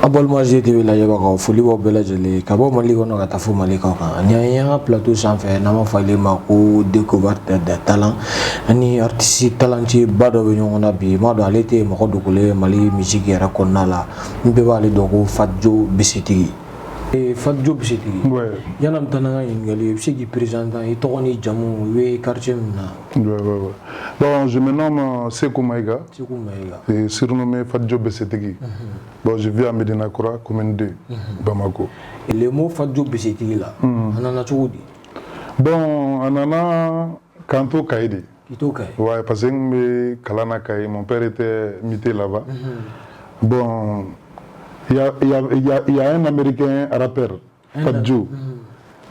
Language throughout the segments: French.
Abonnement GTV la yaba foli bo bela jeli ka bo mali kono ka tafu mali ka kan nya plateau sanfɛ nama fale ma ko découverte de talent ani artiste talentueux bado be ɲɔgɔnna bi ma do ale te mɔgɔ dogole mali musique yɛrɛ kɔnɔna la n bɛɛ b'ale dɔn ko Fadjo Bisetigi Fadjo Bisetigi yana mtana ka ɲininkali i bɛ se k'i présenter i tɔgɔ ni jamu i bɛ quartier min na. Bon, je me nomme Sekou Maïga. Sekou Maïga. Et surnommé Fadjo Bisetigi. Bon, je vis à Medina Koura, commune 2, Bamako. Et le mot Fadjo Bisetigi là, on en a toujours dit. Bon, on en a Kanto Kaïdi. Kito Kaïdi. Ouais, parce que Kalana Kaïdi, mon père était muté là-bas. Bon, il y a un Américain rappeur, Fadjo.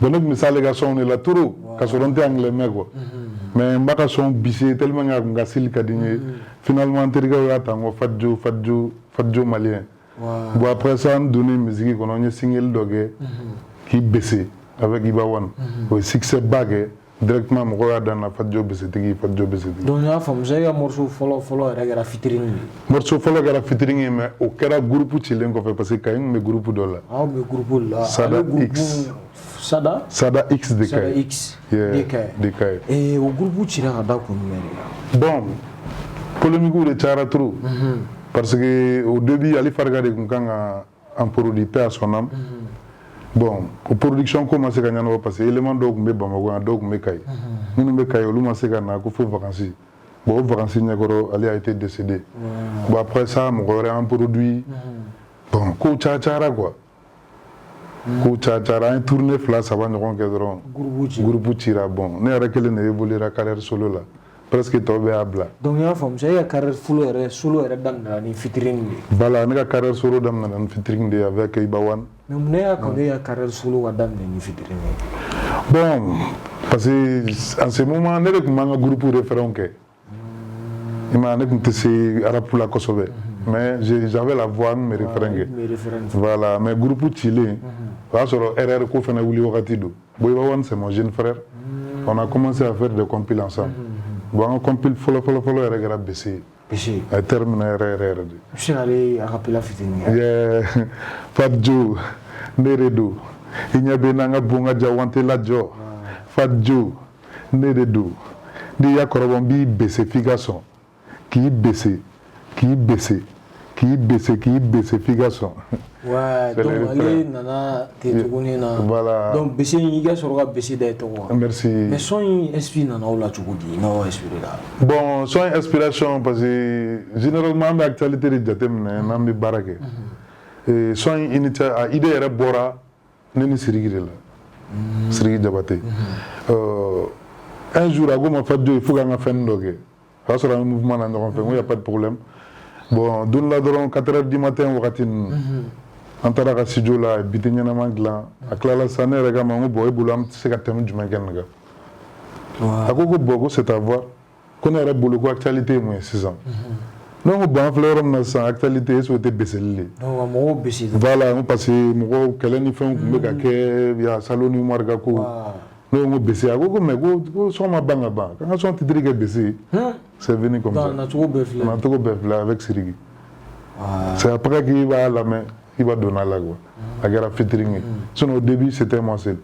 Bon, donc, les gars sont là, tout, quand on est anglais, mais je suis bissé tellement que finalement, je suis Fadjo malien. Bon, après ça, on a donné une musique, on a un single qui baissé avec Ibawan. Le succès bague, directement, je suis dans la Fadjo Bisetigi. Donc, vous avez un morceau follow avec la featuring. Morceau follow avec la featuring, mais aucun groupe chilien parce que quand même groupe de là. Ah, le groupe là. Sada X. Sada X DK. Sada X DK. Et au groupe chilien a d'accord. Bon, polémique de Chara trop. Parce qu'au début, Ali Farga de Kunkanga en produit paix à son âme. Bon, la production commence à gagner parce que l'élément d'og me bamago un dog me kai. Nous me kai au luma sega na ko fait vacances. Bon, vacances Nyagoro Ali a été décédé. Bon après ça, mon aurait un produit. Bon, ko chara quoi. Ko chara un tourné flash ça va nous rencontrer. Groupe tira bon. Ne avec le ne évoluer la carrière solo là. Presque tombé à blanc. Donc, il y a une femme, j'ai une carrière solo et une featuring. Voilà, une carrière solo et une featuring avec Ibawan. Mais vous avez une carrière solo et une featuring. Bon, parce qu'en ce moment, il y a un groupe de référents. Il m'a dit que c'est arabe pour la Kosovo. Mais j'avais la voix de mes référents. Voilà, mais le groupe chilien, RR Kof et Ouli Wakatido. Ibawan, c'est mon jeune frère. On a commencé à faire des compiles ensemble. Bon, on compile follow et regarde BC. BC. Et termine RR. Je suis allé à rappeler la fitine. Fadjo, Neredo. Il y a Benanga Bunga Jawante Ladjo. Fadjo, Neredo. Il y a Korobambi BC Figason. Qui BC Figason. Ouais, donc allez, nana, t'es tout voilà. Donc, BC, il y a sur le BC d'être. Merci. Mais son inspiration, on l'a toujours dit, non, inspiration. Bon, son inspiration, parce que généralement, l'actualité de Jatem, on a baraque. Et son idée est bora, n'est Sirigi là. Sirigi Jabate. Un jour, il faut qu'on fasse un dogue. Ça sera un mouvement, il n'y a pas de problème. Bon, donc là, 4h du matin, on a un studio là, il y a un mangla. À Klala Sané, il y a un boy, c'est un thème du Magan. À Gogo, c'est à voir. Qu'on a beaucoup d'actualité, moi, 6 ans. Non, on fleur, on a actualité, c'était baissé. Voilà, on passe, on Kalani fait un y a Saloni Margako. Non, on baissé à Gogo, mais go, sont ma banga bang. Quand on sont titrés baissé, c'est venu comme ça. On a trop bœuf là avec Sirigi. C'est après qu'il va la main. Il va donner la voix. La guerre featuring. Sinon, au début, c'était moi seul.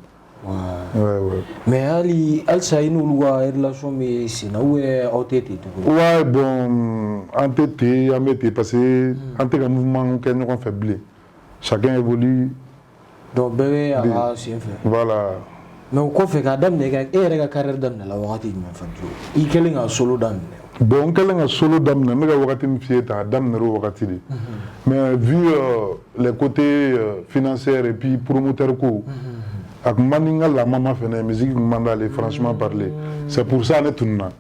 Mais Ali Saïn ou la relation, mais c'est là où est OTT. Ouais, bon, entêté, amété, parce que un mouvement qui est faible. Chacun évolue. Donc, bébé, c'est fait. Voilà. Mais au fait, Adam n'est qu'un carrière d'âme de la Wakati, il y a un solo d'âme. Bon, quelqu'un a solo d'âme, mais Wakati me fiait à Dame Wakati. Mais vu les côtés financiers et puis promoteurs, avec Maninga, la maman fait la musique, mandale, franchement parler. C'est pour ça que tout le monde.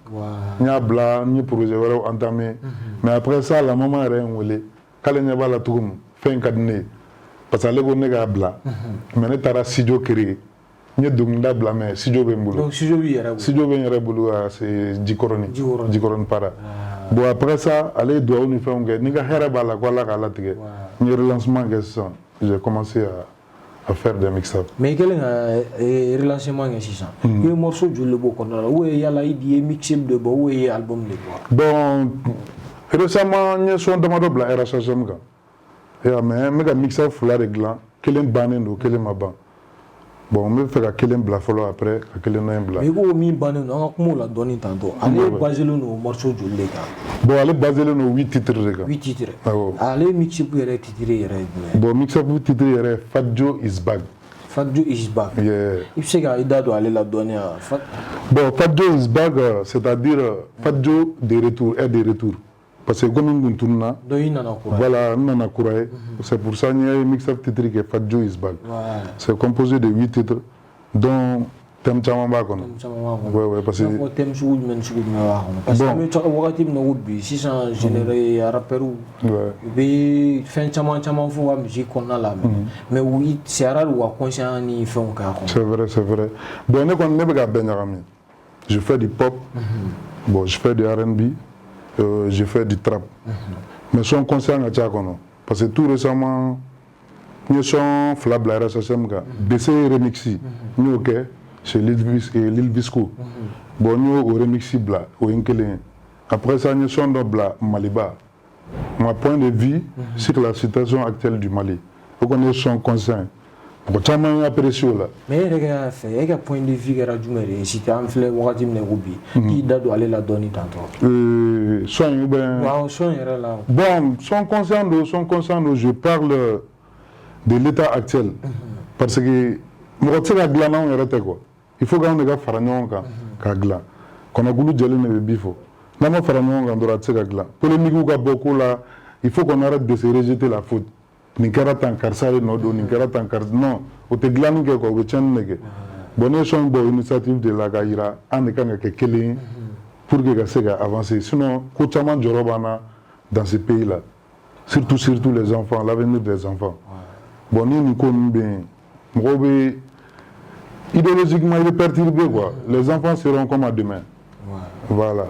Il y a blanc, il y a projet entamé. Mais après ça, la maman est renouvelée. Quand il y a la tour, fait un cadenas. Parce que les gens sont blancs. Mais il y a un studio créé. Il y a un blanc, mais studio est boulot. Donc, studio est boulot, c'est Djikoroni. Djikoroni para. Bon, après ça, allez, doit nous faire un gars. Il y a un relancement, j'ai commencé à faire des mix-ups. Mais quel est le relancement? Il y a un morceau de le beau où il y a l'idée mix-up de beau, où il y a l'album de bois. Bon, récemment, il y a un son de ma double RHM. mais n bɛ ka mixeur 2 de dilan kelen bannen don kelen ma ban bon n bɛ fɛ ka kelen bila fɔlɔ après ka kelen dɔ in bila. mais i ko min bannen don an ka kuma o la dɔɔni tantôt ale basé len don morceau joli de kan. bon ale basé len don 8 titres de kan. 8 titres. awɔ ale mixeur yɛrɛ titre yɛrɛ ye jumɛn. bon mixeur titre yɛrɛ Fat Joe is back. Fat Joe is back. Yeah. I bɛ se ka i da don ale la dɔɔni wa. bon Fat Joe is back c'est-à-dire Fat Joe de retour est de retour. parce que comme n tun tununa. donc i nana kura ye. voilà n nana kura ye. c'est pour ça n ye mixeur titre kɛ Fat Joe is back. c'est composé de 8 titres dont thème caman b'a kɔnɔ. ouais parce que. ko thème sugu jumɛn ni sugu jumɛn b'a kɔnɔ. parce que an bɛ wagati min na ko bi sisan généré rappeurs u bɛ fɛn caman caman fɔ u ka musique kɔnɔna la mais u c'est rare u ka conscient ni fɛnw k'a kɔnɔ. c'est vrai bon ne kɔni ne bɛ ka bɛɛ ɲagami je fais du pop bon je fais du R&B je fais du trap mais son conscient ka ca kɔnɔ parce que tout récemment n ye son 2 bila RSSM kan BC remixi n y'o kɛ chez Lil Visco bon n y'o remixi bila o ye n kelen ye après ça n ye son dɔ bila Maliba ma point de vue sur la situation actuelle du Mali o kɔni ye son conscient mɔgɔ caman y'a apprécié o la. mais e yɛrɛ ka fɛ e ka point de vue kɛra jumɛn de ye si tɛ an filɛ wagati min na ko bi k'i da don ale la dɔɔni tantôt. son ou bien. waaw son yɛrɛ la. bon son conscient don je parle de l'état actuel parce que mɔgɔ tɛ se ka dilan n'anw yɛrɛ tɛ quoi il faut k'anw de ka fara ɲɔgɔn kan k'a dilan kɔnɔkulu jɛlen de bɛ bi fɔ n'an ma fara ɲɔgɔn kan dɔrɔn a tɛ se ka dilan polémique ka bɔ ko la il faut qu'on arrête de se rejeter la faute nin kɛra tan karisa de nɔ don nin kɛra tan karisa non o tɛ dilanni kɛ quoi o bɛ tiɲɛni de kɛ bon ne ye son bɔ initiative de la ka yira an de kan ka kɛ kelen ye pour que ka se ka avancer sinon ko caman jɔyɔrɔ b'an na dans ce pays là surtout les enfants l'avenir des enfants bon ni nin ko ninnu bɛ yen mɔgɔw bɛ idéologiquement il est perturbé quoi les enfants seront comme à demain voilà.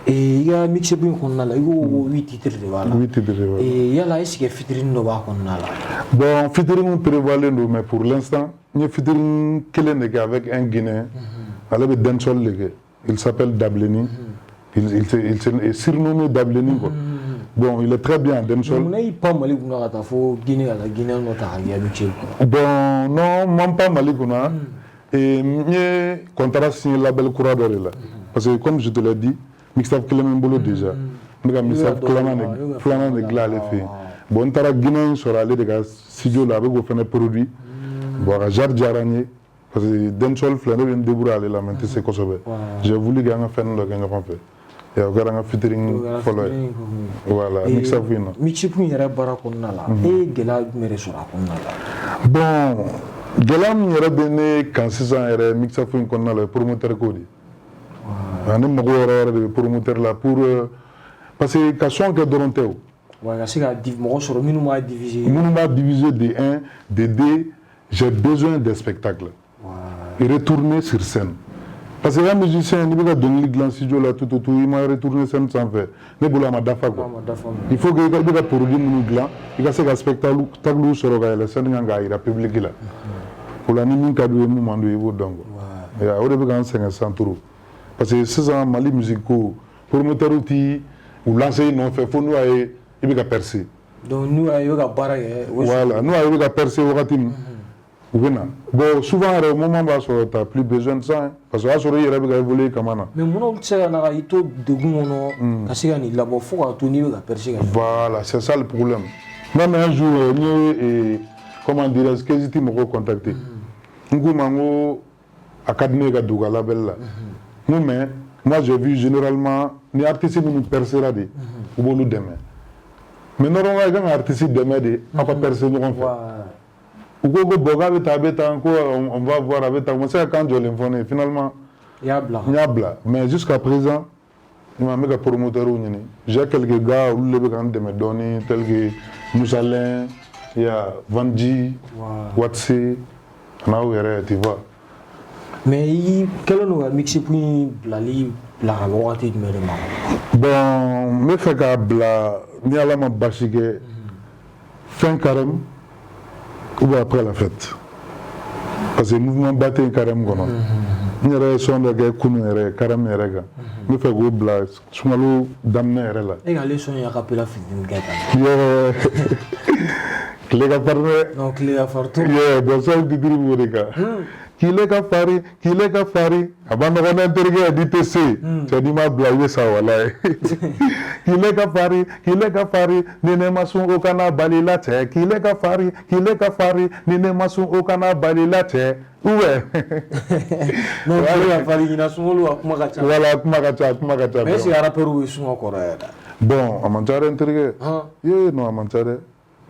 i ka mixtape in kɔnɔna la i ko 8 titres de b'a la. 8 titres de b'a la. yala est-ce que featuring dɔ b'a kɔnɔna la. bon featuring prévoilen don mais pour l'instant n ye featuring kelen de kɛ avec un Guinéen ale bɛ dancehall de kɛ il s'appelle Dableni il est surnommé Dableni quoi bon il est très bien en dancehall. munna i pan Mali kunna ka taa fo Guinée ka taa Guinéen dɔ ta ka k'i ka mixtape kɔnɔ. bon non n man pan Mali kunna n ye contrat signé label kura dɔ de la parce que comme je te l'ai dit mixtape kelen bɛ n bolo déjà n bɛ ka mixtape filanan de dilan ale fɛ yen bon n taara Guinée sɔrɔ ale de ka studio la a bɛ k'o fana produit bon a ka genre diyara n ye parce que dancehall filɛ ne bɛ n débrouiller ale la mais n tɛ se kosɛbɛ j'ai voulu que an ka fɛn dɔ kɛ ɲɔgɔn fɛ o kɛra n ka featuring fɔlɔ ye voilà mixtape in na. mixtape in yɛrɛ baara kɔnɔna la e ye gɛlɛya jumɛn de sɔrɔ a kɔnɔna la. bon gɛlɛya min yɛrɛ bɛ ne kan sisan yɛrɛ mixtape in kɔnɔna la o ye promoteur ko de ye ani mago yɛrɛ de bɛ promoteur la pour parce que ka son kɛ dɔrɔn tɛ o. wa ka se ka mɔgɔ sɔrɔ minnu b'a diviser. minnu b'a diviser de 1 de 2 j'ai besoin de spectacle et retourner sur scène parce que un musicien n'i bɛ ka dɔnkili dilan studio la tout i ma retourner scène sanfɛ ne bolo a ma dafa quoi il faut que i bɛ ka produit minnu dilan i ka se ka spectacle sɔrɔ ka yɛlɛ scène kan k'a yira public la o la ni min ka d'u ye mun man d'u ye i b'o dɔn quoi o de bɛ k'an sɛgɛn san trop parce que sisan Mali musique ko promoteur ti u lancer i nɔfɛ fo n'u y'a ye i bɛ ka percer. donc n'u y'a ye i bɛ ka baara kɛ. voilà n'u y'a ye i bɛ ka percer wagati min u bɛ na bon souvent yɛrɛ au moment b'a sɔrɔ t'as plus besoin de ça parce que o y'a sɔrɔ i yɛrɛ bɛ ka évoluer kama na. mais munna u tɛ se ka na ka i to degun kɔnɔ ka se ka nin labɔ fo k'a to n'i bɛ ka percer ka. voilà c'est ça le problème même un jour n ye comment dirais-je Kizz mɔgɔw contacter n k'u ma n ko a ka di ne ye ka don u ka label la n ko mais moi j'ai vu généralement ni artiste minnu percera de u b'olu dɛmɛ mais normalement i kan ka artiste dɛmɛ de aw ka percer ɲɔgɔn fɛ. u ko bon k'a bɛ taa a bɛ taa ko on va voir a bɛ taa u ma se ka kan jɔlen fɔ ne ye finalement n y'a bila mais jusqu'à présent n bɛ ka promoteurs ɲini j'ai quelques gars olu de bɛ ka n dɛmɛ dɔɔni tel que Musalɛn il y a Vanji Watse an'aw yɛrɛ tu vois. mais i kɛlen don ka mixtape in bilali bila ka wagati jumɛn de ma. bon n bɛ fɛ k'a bila ni Ala ma basi kɛ fin carême ou bien après la fête parce que mouvement ba tɛ yen carême kɔnɔ n yɛrɛ ye son dɔ kɛ kunun yɛrɛ carême yɛrɛ kan n bɛ fɛ k'o bila sunkalo daminɛ yɛrɛ la. e ka ale son ya ka pela fitinin kɛ tan. Kile ka farin dɛ. Non, kile ka farin trop. Yeah, bon ça titre b'o de kan. Kile ka farin a b'a nɔgɔn dɛ n terikɛ n'i tɛ se cɛ n'i m'a bila i bɛ sa walayi. Kile ka farin ni ne ma sɔn o kana bali la cɛ kile ka farin ni ne ma sɔn o kana bali la cɛ ou bien. Non, kile ka farin ɲinan sunkalo a kuma ka ca. Voilà kuma ka ca. Mais est-ce que rappeur bɛ sunɔgɔ kɔrɔ yɛrɛ? Bon a man ca dɛ n terikɛ. Ye non a man ca dɛ.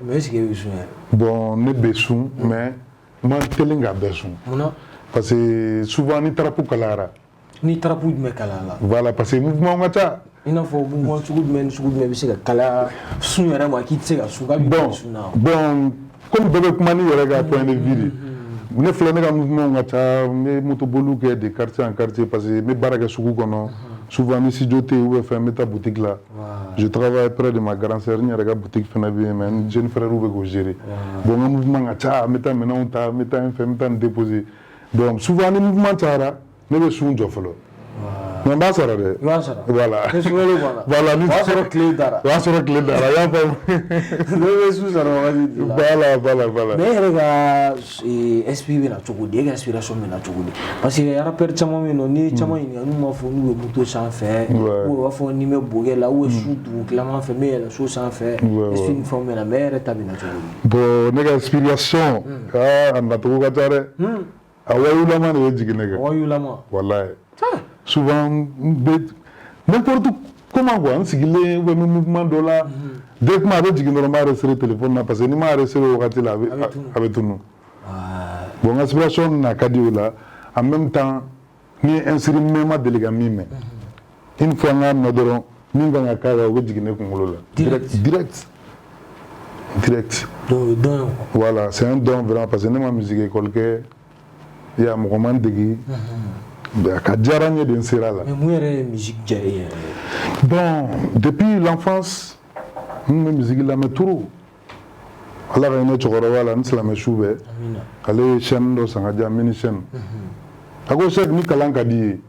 Mais est-ce que i bɛ sun yɛrɛ? Bon ne bɛ sun mais man teli ka bɛɛ sun. Munna? Parce que souvent ni tarapu kalayara. Ni tarapu jumɛn kalaya la? Voilà parce que mouvement ka ca. I n'a fɔ mouvement sugu jumɛn ni sugu jumɛn bɛ se ka kalaya sun yɛrɛ ma k'i tɛ se ka sun k'a bɛ sun na? Bon comme bɛɛ bɛ kuma ni yɛrɛ ka point de vue de. Ne filɛ ne ka mouvement ka ca n bɛ motoboliw kɛ de quartier en quartier parce que n bɛ baara kɛ sugu kɔnɔ. Souvent ni studio tɛ yen ou bien fɛn n bɛ taa boutique la. Je travaille près de ma grande sœur n yɛrɛ ka boutique fana bɛ yen mais n jeune frère bɛ k'o gérer. Bon n ka mouvement ka ca n bɛ taa minɛnw ta n bɛ taa nin fɛ n bɛ taa nin déposer. Donc souvent ni mouvement cayara ne bɛ sun jɔ fɔlɔ. Mais n b'a sara dɛ. I b'a sara. Voilà. Ni sunkalo banna. Voilà ni o y'a sɔrɔ tile dara. O y'a sɔrɔ tile dara i y'a faamu. Ne bɛ sun sara wagati de la. Voilà. Mais e yɛrɛ ka esprit bɛ na cogo di? E ka inspiration bɛ na cogo di? Parce que rappeur caman bɛ yen nɔ n'i ye caman ɲininka n'u b'a fɔ n'u bɛ moto sanfɛ ou u b'a fɔ ni n bɛ bokɛ la ou su dugu tilaman fɛ n bɛ yɛlɛn so sanfɛ esprit ni fɛnw bɛ na mais e yɛrɛ ta bɛ na cogo di? Bon ne ka inspiration a nacogo ka ca dɛ. A wayulama de bɛ jigin ne kan. Wayulama. Walayi. Souvent n'importe comment quoi n sigilen ou bien n bɛ mouvement dɔ la directement a bɛ jigin dɔrɔn n b'a resserrer téléphone na parce que ni n m'a resserrer o wagati la a bɛ tunu. Bon n ka inspiration na ka di o la en même temps ni instrument ma deli ka min mɛn une fois n k'a mɛn dɔrɔn min kan ka k'a la o bɛ jigin ne kunkolo la direct. Don. Voilà c'est un don vraiment parce que ne ma musique école kɛ i y'a mɔgɔ ma n degi. A ka diyara n ye de n sera la. Mais mun yɛrɛ ye musique diya e yɛrɛ? Bon depuis l'enfance n bɛ musique lamɛn trop. Ala ka hinɛ cɛkɔrɔba la n silamɛ su bɛɛ. Ale ye chaîne dɔ san ka di yan mini chaîne. A ko Cheikh ni kalan ka di i ye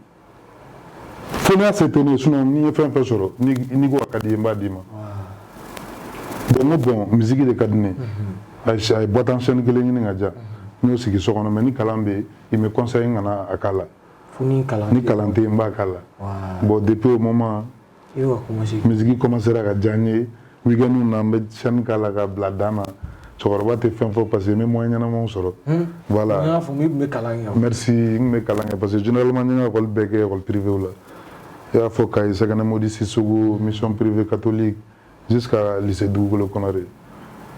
fo n'i y'a s'étonner sinon n'i ye fɛn fɛn sɔrɔ n'i ko a ka di i ye n b'a d'i ma. Donc n ko bon musique de ka di ne ye. A ye boîte en chaîne kelen ɲini ka di yan n y'o sigi so kɔnɔ mais ni kalan bɛ yen il me conseille n kana a k'a la. Ni kalan tɛ yen n b'a k'a la. Bon depuis au moment musique commencera ka diya n ye weekend na n bɛ chaîne k'a la ka bila dan na cɛkɔrɔba tɛ fɛn fɔ parce que n bɛ moyen ɲɛnamaw sɔrɔ. Voilà. N y'a faamu i tun bɛ kalan kɛ. Merci n tun bɛ kalan kɛ parce que généralement n ye n ka école bɛɛ kɛ école privée la. I y'a fɔ Kayi Sɛgɛnɛ Modi Sissogo mission privée catholique jusqu'à lycée Dugukolo Konare.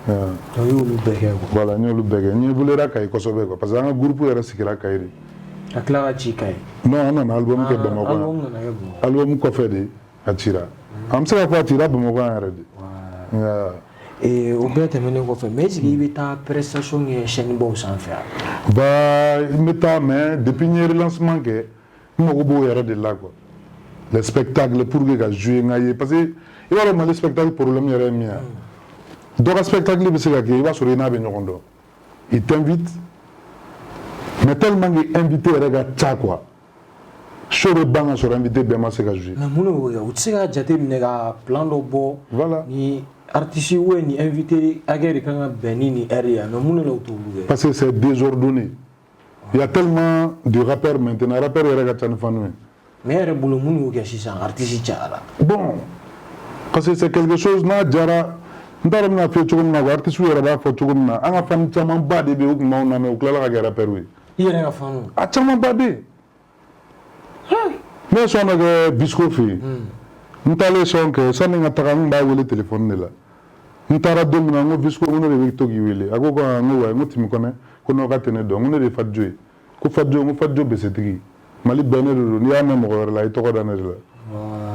Donc i y'olu bɛɛ kɛ quoi. Voilà n y'olu bɛɛ kɛ n évoluera Kayi kosɛbɛ quoi parce que an ka groupe yɛrɛ sigira Kayi de. A tila ka ci Kayi? Non an nana album kɛ Bamakɔ yan. Album kɔfɛ de a cira. An bɛ se k'a fɔ a cira Bamakɔ yan yɛrɛ de. O bɛɛ tɛmɛnen kɔfɛ mais est-ce que i bɛ taa prestation kɛ chaîne baw sanfɛ wa? Bah n bɛ taa mais depuis n ye relancement kɛ n mago b'o yɛrɛ de la quoi. Les spectacles pour que ka jouer n ka ye parce que i b'a dɔn Mali spectacle problème yɛrɛ ye min ye dɔ ka spectacle bɛ se ka kɛ i b'a sɔrɔ i n'a bɛ ɲɔgɔn dɔn il t'invite mais tellement que invité yɛrɛ ka ca quoi show bɛ ban ka sɔrɔ invité bɛɛ ma se ka jouer. Mais mun de b'o kɛ u tɛ se ka jate minɛ ka plan dɔ bɔ. Voilà. Ni artiste ou ni invité hakɛ de kan ka bɛn ni nin heure ye mais mun de la u t'olu kɛ? Parce que c'est désordonné. Il y a tellement de rappeurs maintenant rappeurs yɛrɛ ka ca ni fanu ye. Mais e yɛrɛ bolo mun y'o kɛ sisan artiste cayara? Bon parce que c'est quelque chose n'a diyara n t'a dɔn n bɛna f'i ye cogo min na quoi artiste yɛrɛ b'a fɔ cogo min na an ka fan camanba de bɛ yen u tun b'anw lamɛn u tilala ka kɛ rappeurs ye. I yɛrɛ ka fanu? A camanba bɛ yen. Ne ye son dɔ kɛ Bisco fɛ yen n taalen son kɛ sani n ka taga n b'a wele téléphone de la n taara don min na n ko Bisco n ko ne de bɛ to k'i wele a ko n ko wa n ko Timi Kɔnɛ ko n'aw ka tɛ ne dɔn n ko ne de ye Fadijo ye ko Fadijo n ko Fadijo besetigi Mali bɛɛ ne de don n'i y'a mɛn mɔgɔ wɛrɛ la i tɔgɔ da ne de la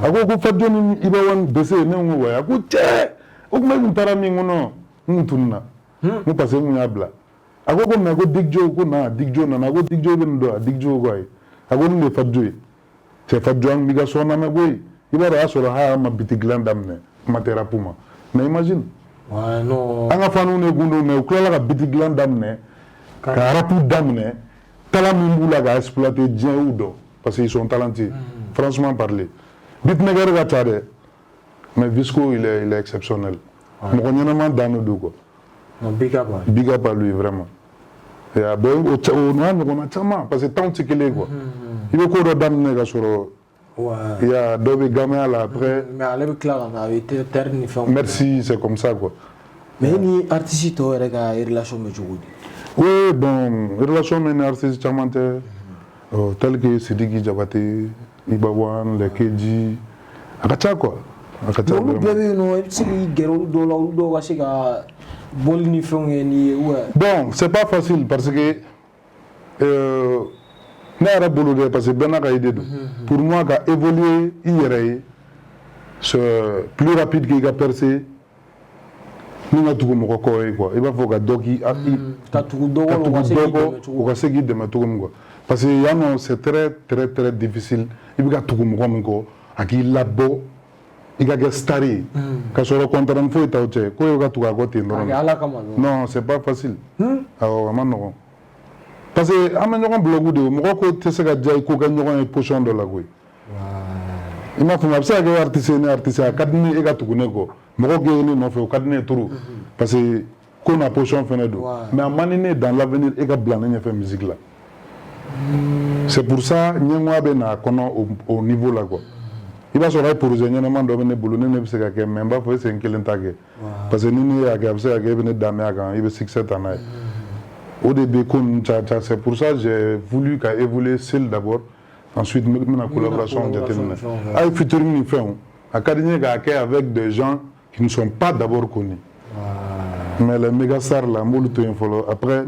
a ko Fadijo ni Iba1 bese ne ko wa a ko cɛ o tuma e kun taara min ko non n kun tununa n ko parce que n kun y'a bila a ko mais ko Digjo ko na Digjo nana a ko Digjo bɛ nin dɔn a Digjo ko ayi a ko nin de ye Fadijo ye cɛ Fadijo an b'i ka so lamɛn koyi i b'a dɔn o y'a sɔrɔ hali an ma biti dilan daminɛ kuma tɛ rap ma mais imagine an ka faniw de kun don mais u tilala ka biti dilan daminɛ ka rap daminɛ talent min b'u la ka exploiter diɲɛ y'u dɔn parce qu'ils sont talentueux franchement parler beatmaker ka ca dɛ mais Visco il est exceptionnel mɔgɔ ɲɛnama dan de don quoi Non, big up. Big up à lui, vraiment. Et à bon, on a tellement, parce que tant que c'est quoi. Il veut qu'on d'amener sur. Il y a deux gamins là après. Mais à l'époque là, on avait été terni. Merci, c'est comme ça quoi. Mais ni artiste toi, avec une relation de jour. Oui, bon, relation avec artiste chamante, tel que Sidiki Diabaté, Ibawan, les Keji, Akacha quoi. Non, bébé, non, c'est les guerres d'Olo, c'est que Bolini Fongeni, ouais. Bon, c'est pas facile parce que parce que Benaka idée pour moi qu'a évolué hier c'est plus rapide qu'il a percé. Nous avons tout comme quoi il va falloir que doki ou seguir de mettre quoi parce que y a non c'est très difficile il va tout comme quoi aki labo il va stari quand sur le contrat il faut être quoi il va tout à côté non c'est pas facile alors maintenant parce que amène blog de moi côté c'est que j'ai quoi gagner une potion de la quoi il m'a fait ça que artiste académie et gâteau ko moko gagner non fait académie tout parce que qu'on a potion fait de mais à manier dans l'avenir et gars blanc ne fait musique là c'est pour ça nyengwa be na kono au niveau là quoi il va se faire pour les nyama do ne bulu ne se ka ke memba faut c'est quel tage parce que ni ya ga se ga venir dame aga il veut 6-7 ans au début comme c'est pour ça j'ai voulu qu'a évoluer seul d'abord. Ensuite, nous avons collaboration avec Futuring Académie avec des gens qui ne sont pas d'abord connus. Mais les méga stars là, après,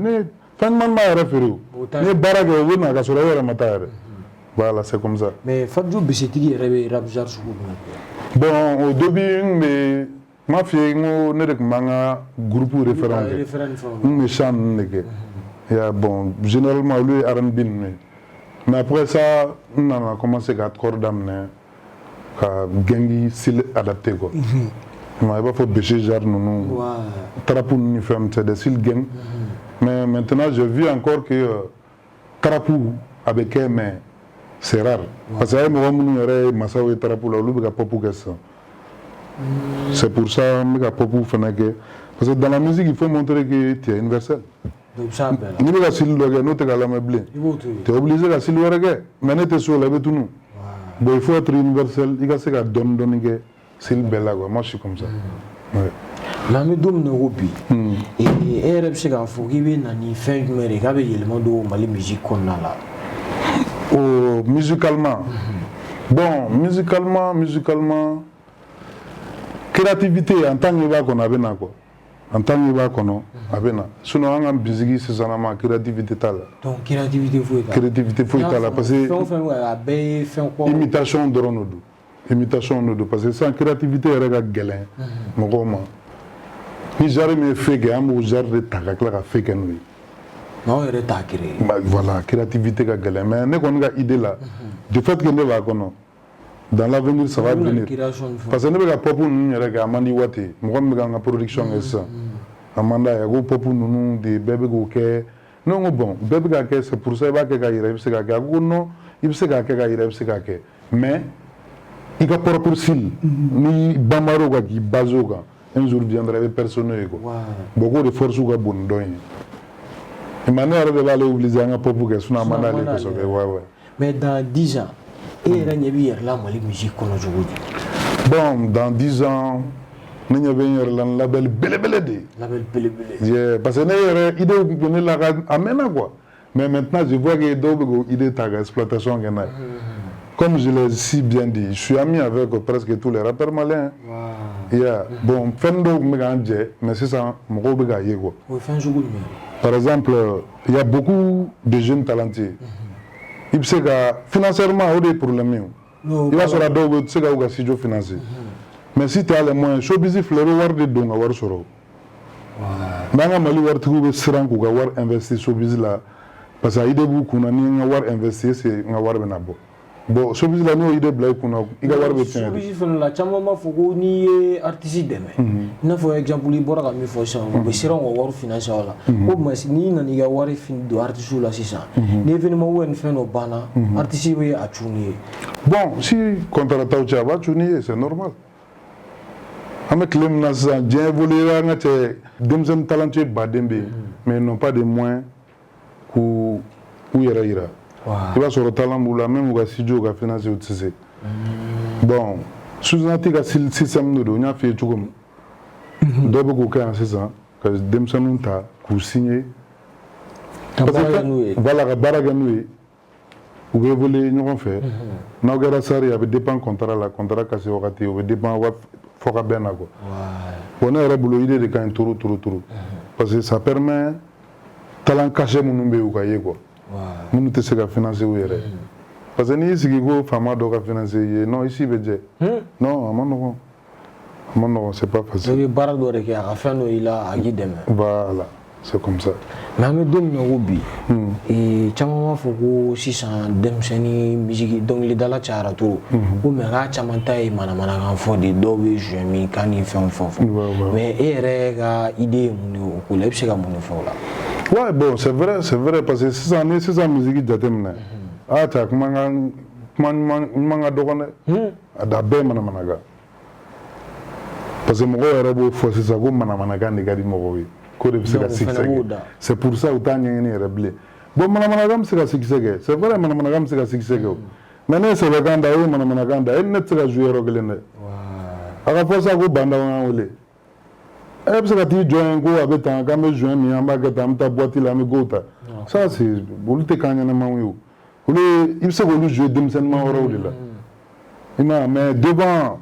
voilà, c'est comme ça. Mais Fadjou Bissetigi est Rabjar. Bon, au début, mais ma fille, on est un groupe référent. On est chant. Bon, généralement, lui, R&B. Mais après ça, on a commencé à d'amener à gagner style adapté quoi. Il va faut bêcher genre nous trapou nous fait c'est des styles gang. Mais maintenant je vis encore que trapou avec mais c'est rare. Parce que moi mon aurait masawe trapou là lu ga popu que ça. C'est pour ça que ga popu fait parce que dans la musique il faut montrer que tu es universel. Ni bɛ ka sili dɔ kɛ n'o tɛ ka lamɛn bilen tu es obligé ka sili wɛrɛ kɛ mais ne tɛ so la i bɛ tunu bon il faut être universel i ka se ka dɔɔni dɔɔni kɛ sili bɛɛ la quoi moi je suis comme ça n'an bɛ don min na ko bi e yɛrɛ bɛ se k'a fɔ k'i bɛ na ni fɛn jumɛn de k'a bɛ yɛlɛma don Mali musique kɔnɔna la oh musicalement bon musicalement créativité en tant que b'a kɔnɔ a bɛ na quoi en tant que b'a kɔnɔ a bɛ na sinon an ka musique sisanama créativité t'a la. Donc créativité foyi t'a la parce que fɛn o fɛn a bɛɛ ye fɛn kɔ. imitation dɔrɔn de don imitation de don parce que sans créativité yɛrɛ ka gɛlɛn mɔgɔw ma ni genre min ye fɛ kɛ an b'o genre de ta ka tila ka fɛ kɛ n'o ye. n'aw yɛrɛ t'a créé. voilà créativité ka gɛlɛn mais ne kɔni ka idée la du fait que ne b'a kɔnɔ. Dans l'avenir, ça va venir. Parce que nous avons pop nous yɛrɛ man di waati mɔgɔ min bɛ k'an ka production kɛ sisan a man d'a ye ko pop ninnu de bɛɛ bɛ k'o kɛ ne ko bon bɛɛ bɛ k'a kɛ c'est pour ça i b'a kɛ k'a yira i bɛ se k'a kɛ a ko non i bɛ se k'a kɛ k'a yira i bɛ se k'a kɛ mais i ka propre style ni banbara o kan k'i base o kan un jour viendra i bɛ personner ye quoi bon k'o de force ka bon ni dɔ in ye mais ne yɛrɛ de b'ale obliger an ka pop kɛ sinon a man d'ale kosɛbɛ ouais. Mais dans 10 ans et yɛrɛ ɲɛ b'i yɛrɛ la Mali musique kɔnɔ cogo di. Bon dans 10 ans ne ɲɛ bɛ n yɛrɛ la label belebele de. Label belebele. Parce que ne yɛrɛ idée bɛ ne la a mɛnna quoi mais maintenant je vois que dɔw bɛ k'o idée ta ka exploitation kɛ n'a ye. Comme je l'ai si bien dit je suis ami avec presque tous les rappeurs maliens. Bon fɛn dɔw tun bɛ k'an jɛ mais sisan mɔgɔw bɛ k'a ye quoi. O ye fɛn sugu jumɛn. Par exemple il y a beaucoup de jeunes talentueux. I bɛ se ka financièrement o de ye problème ye o. I b'a sɔrɔ a dɔw bɛ u tɛ se ka u ka studio financer. Mais si tu as les moyens showbiz filɛ i bɛ wari de don ka wari sɔrɔ. Mais an ka Mali waritigiw bɛ siran k'u ka wari investir showbiz la parce que idée b'u kunna ni n ka wari investir est-ce que n ka wari bɛna bɔ. Bon showbiz la n'o idée bila i kunna i ka wari bɛ tiɲɛ de. Showbiz fana la caman b'a fɔ ko n'i ye artiste dɛmɛ i n'a fɔ exemple i bɔra ka min fɔ sisan u bɛ siran k'u ka wari financer aw la ko n'i nana i ka wari don artiste la sisan ni événement ou ni fɛn dɔ banna artiste bɛ a cunni ye. Bon si contrat t'aw cɛ a b'a cunni ye c'est normal an bɛ tile min na sisan diɲɛ évolué an ka cɛ denmisɛnnin talentueux baden bɛ yen mais ils n'ont pas de moyens k'u yɛrɛ yira i b'a sɔrɔ talent b'u la même u ka studio ka financer u tɛ se bon Sousanati ka système de don n y'a f'i ye cogo min dɔw bɛ k'o kɛ yan sisan ka denmisɛnninw ta k'u signer voilà ka baara kɛ n'u ye u bɛ évoluer ɲɔgɔn fɛ n'aw kɛra sari a bɛ dépend contrat la contrat ka se wagati o bɛ dépend fɔ ka bɛn na quoi bon ne yɛrɛ bolo idée de ka ɲi trop parce que ça permet talent caché minnu bɛ yen u ka ye quoi minnu tɛ se ka financer u yɛrɛ parce que n'i y'i sigi ko faama dɔ ka financer i ye non ici bɛ jɛ non a ma nɔgɔn c'est pas facile. i bɛ baara dɔ de kɛ a ka fɛn dɔ i la a k'i dɛmɛ. voilà c'est comme ça. mais an bɛ don min na ko bi caman b'a fɔ ko sisan denmisɛnnin misiki dɔnkilidala cayara trop ko mais k'a caman ta ye manamanakan fɔ de dɔw bɛ jouer min kan ni fɛnw fɔ mais e yɛrɛ ka idée ye mun ye o ko la i bɛ se ka mun de fɔ o la. ouais bon c'est vrai parce que sisan ni sisan misiki jateminɛ a cɛ kuma ɲuman ka dɔgɔn dɛ a da bɛɛ manamanakan parce que mɔgɔw yɛrɛ b'o fɔ sisan ko manamanakan de ka di mɔgɔw ye ko de bɛ se ka succès kɛ c'est pour ça u t'a ɲɛɲini yɛrɛ bilen bon manamanakan bɛ se ka succès kɛ c'est vrai manamanakan bɛ se ka succès kɛ o mais ne ye sɛbɛkan da e ye manamanakan da e ni ne tɛ se ka jouer yɔrɔ kelen dɛ a ka fɔ sa ko bandaw y'an wele e bɛ se ka t'i jɔ yen ko a bɛ tan k'an bɛ juin min an b'a kɛ tan an bɛ taa boîte la an bɛ go ta ça c'est olu tɛ kan ɲɛnamaw ye o olu i bɛ se k'olu jouer denmisɛnninma wɛrɛw de la i m'a ye mais devant